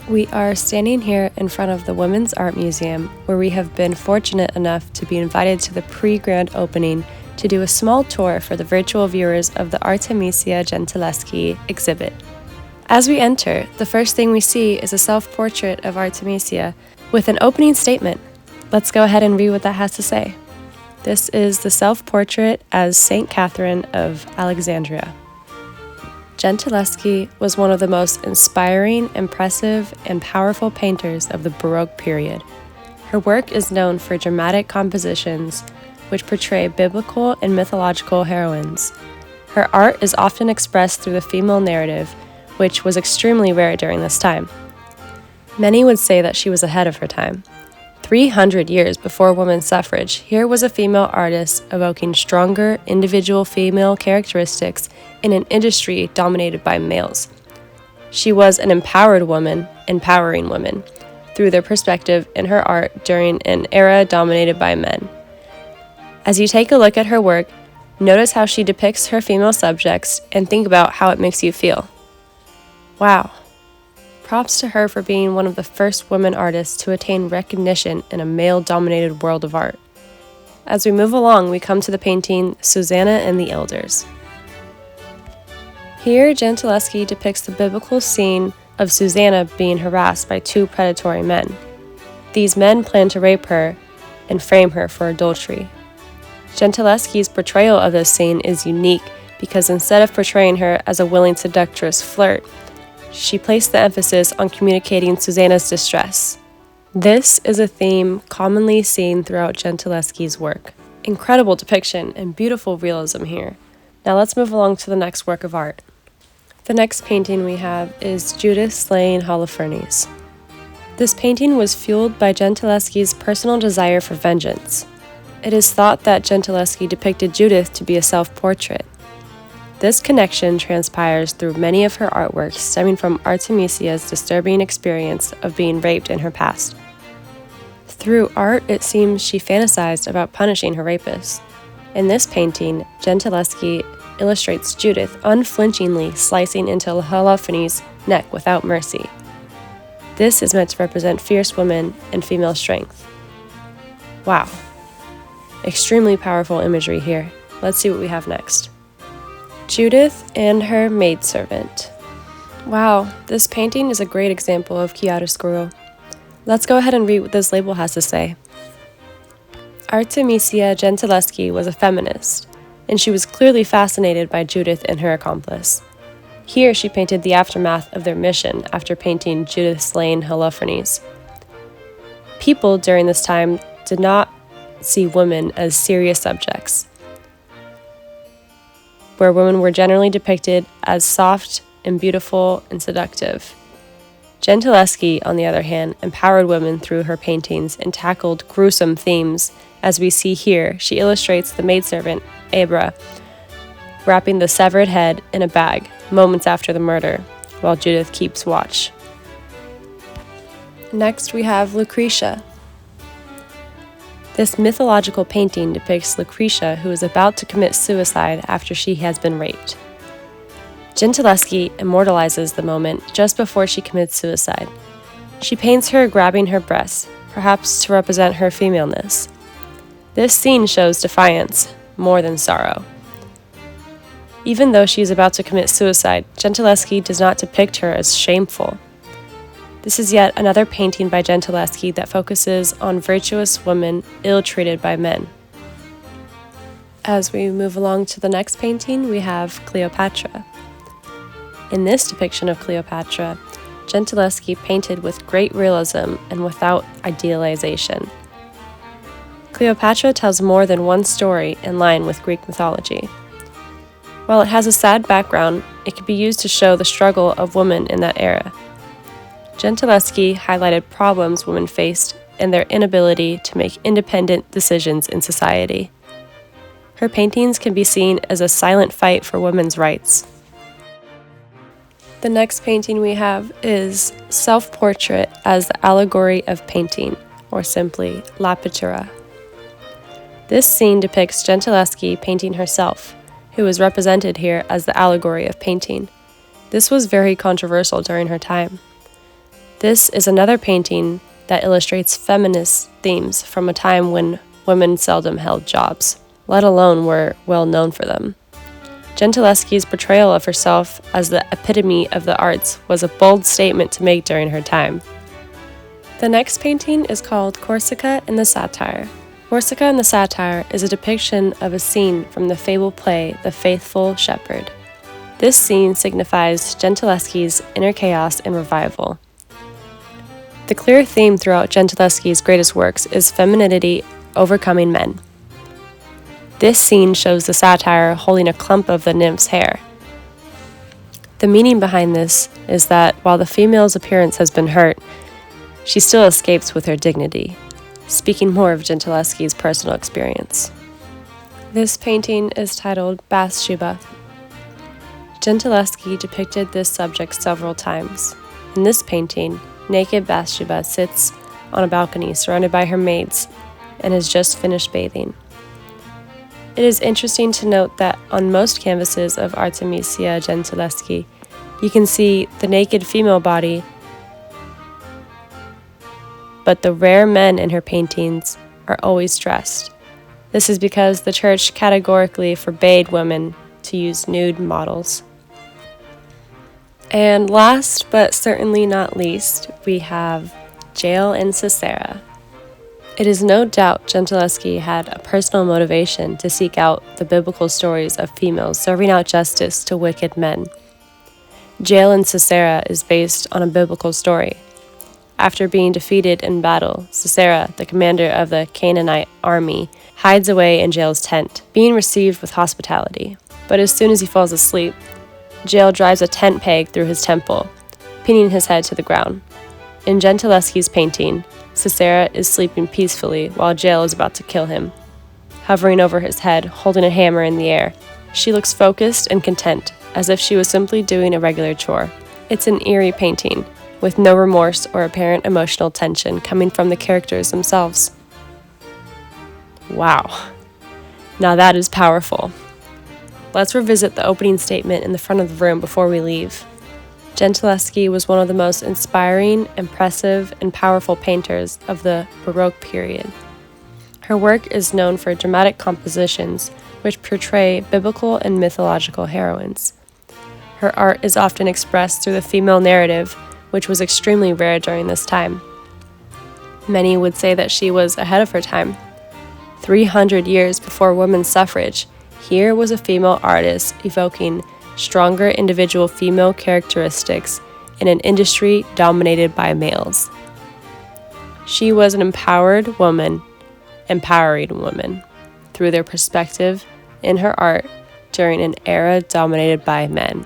We are standing here in front of the Women's Art Museum, where we have been fortunate enough to be invited to the pre-grand opening to do a small tour for the virtual viewers of the Artemisia Gentileschi exhibit. As we enter, the first thing we see is a self-portrait of Artemisia with an opening statement. Let's go ahead and read what that has to say. This is the self-portrait as Saint Catherine of Alexandria. Gentileschi was one of the most inspiring, impressive, and powerful painters of the Baroque period. Her work is known for dramatic compositions which portray biblical and mythological heroines. Her art is often expressed through the female narrative, which was extremely rare during this time. Many would say that she was ahead of her time. 300 years before women's suffrage, here was a female artist evoking stronger individual female characteristics in an industry dominated by males. She was an empowered woman, empowering women, through their perspective in her art during an era dominated by men. As you take a look at her work, notice how she depicts her female subjects and think about how it makes you feel. Wow. Props to her for being one of the first women artists to attain recognition in a male-dominated world of art. As we move along, we come to the painting Susanna and the Elders. Here, Gentileschi depicts the biblical scene of Susanna being harassed by two predatory men. These men plan to rape her and frame her for adultery. Gentileschi's portrayal of this scene is unique because instead of portraying her as a willing seductress flirt, she placed the emphasis on communicating Susanna's distress. This is a theme commonly seen throughout Gentileschi's work. Incredible depiction and beautiful realism here. Now let's move along to the next work of art. The next painting we have is Judith slaying Holofernes. This painting was fueled by Gentileschi's personal desire for vengeance. It is thought that Gentileschi depicted Judith to be a self-portrait. This connection transpires through many of her artworks stemming from Artemisia's disturbing experience of being raped in her past. Through art, it seems she fantasized about punishing her rapist. In this painting, Gentileschi illustrates Judith unflinchingly slicing into Holofernes' neck without mercy. This is meant to represent fierce women and female strength. Wow. Extremely powerful imagery here. Let's see what we have next. Judith and her maidservant. Wow, this painting is a great example of chiaroscuro. Let's go ahead and read what this label has to say. Artemisia Gentileschi was a feminist, and she was clearly fascinated by Judith and her accomplice. Here she painted the aftermath of their mission after painting Judith slaying Holofernes. People during this time did not see women as serious subjects, where women were generally depicted as soft and beautiful and seductive. Gentileschi, on the other hand, empowered women through her paintings and tackled gruesome themes. As we see here, she illustrates the maidservant, Abra, wrapping the severed head in a bag moments after the murder, while Judith keeps watch. Next, we have Lucretia. This mythological painting depicts Lucretia, who is about to commit suicide after she has been raped. Gentileschi immortalizes the moment just before she commits suicide. She paints her grabbing her breasts, perhaps to represent her femaleness. This scene shows defiance more than sorrow. Even though she is about to commit suicide, Gentileschi does not depict her as shameful. This is yet another painting by Gentileschi that focuses on virtuous women ill-treated by men. As we move along to the next painting, we have Cleopatra. In this depiction of Cleopatra, Gentileschi painted with great realism and without idealization. Cleopatra tells more than one story in line with Greek mythology. While it has a sad background, it can be used to show the struggle of women in that era. Gentileschi highlighted problems women faced and their inability to make independent decisions in society. Her paintings can be seen as a silent fight for women's rights. The next painting we have is Self-Portrait as the Allegory of Painting, or simply La Pittura. This scene depicts Gentileschi painting herself, who is represented here as the allegory of painting. This was very controversial during her time. This is another painting that illustrates feminist themes from a time when women seldom held jobs, let alone were well known for them. Gentileschi's portrayal of herself as the epitome of the arts was a bold statement to make during her time. The next painting is called Corsica in the Satire. Corsica in the Satire is a depiction of a scene from the fable play The Faithful Shepherd. This scene signifies Gentileschi's inner chaos and revival. The clear theme throughout Gentileschi's greatest works is femininity overcoming men. This scene shows the satyr holding a clump of the nymph's hair. The meaning behind this is that while the female's appearance has been hurt, she still escapes with her dignity, speaking more of Gentileschi's personal experience. This painting is titled Bathsheba. Gentileschi depicted this subject several times. In this painting, naked Bathsheba sits on a balcony surrounded by her maids and has just finished bathing. It is interesting to note that on most canvases of Artemisia Gentileschi, you can see the naked female body, but the rare men in her paintings are always dressed. This is because the church categorically forbade women to use nude models. And last but certainly not least, we have Jael and Sisera. It is no doubt Gentileschi had a personal motivation to seek out the biblical stories of females serving out justice to wicked men. Jael and Sisera is based on a biblical story. After being defeated in battle, Sisera, the commander of the Canaanite army, hides away in Jael's tent, being received with hospitality. But as soon as he falls asleep, Jael drives a tent peg through his temple, pinning his head to the ground. In Gentileschi's painting, Sisera is sleeping peacefully while Jael is about to kill him. Hovering over his head, holding a hammer in the air, she looks focused and content, as if she was simply doing a regular chore. It's an eerie painting, with no remorse or apparent emotional tension coming from the characters themselves. Wow. Now that is powerful. Let's revisit the opening statement in the front of the room before we leave. Gentileschi was one of the most inspiring, impressive, and powerful painters of the Baroque period. Her work is known for dramatic compositions which portray biblical and mythological heroines. Her art is often expressed through the female narrative, which was extremely rare during this time. Many would say that she was ahead of her time. 300 years before women's suffrage, here was a female artist evoking stronger individual female characteristics in an industry dominated by males. She was an empowered woman, empowering women through their perspective in her art during an era dominated by men.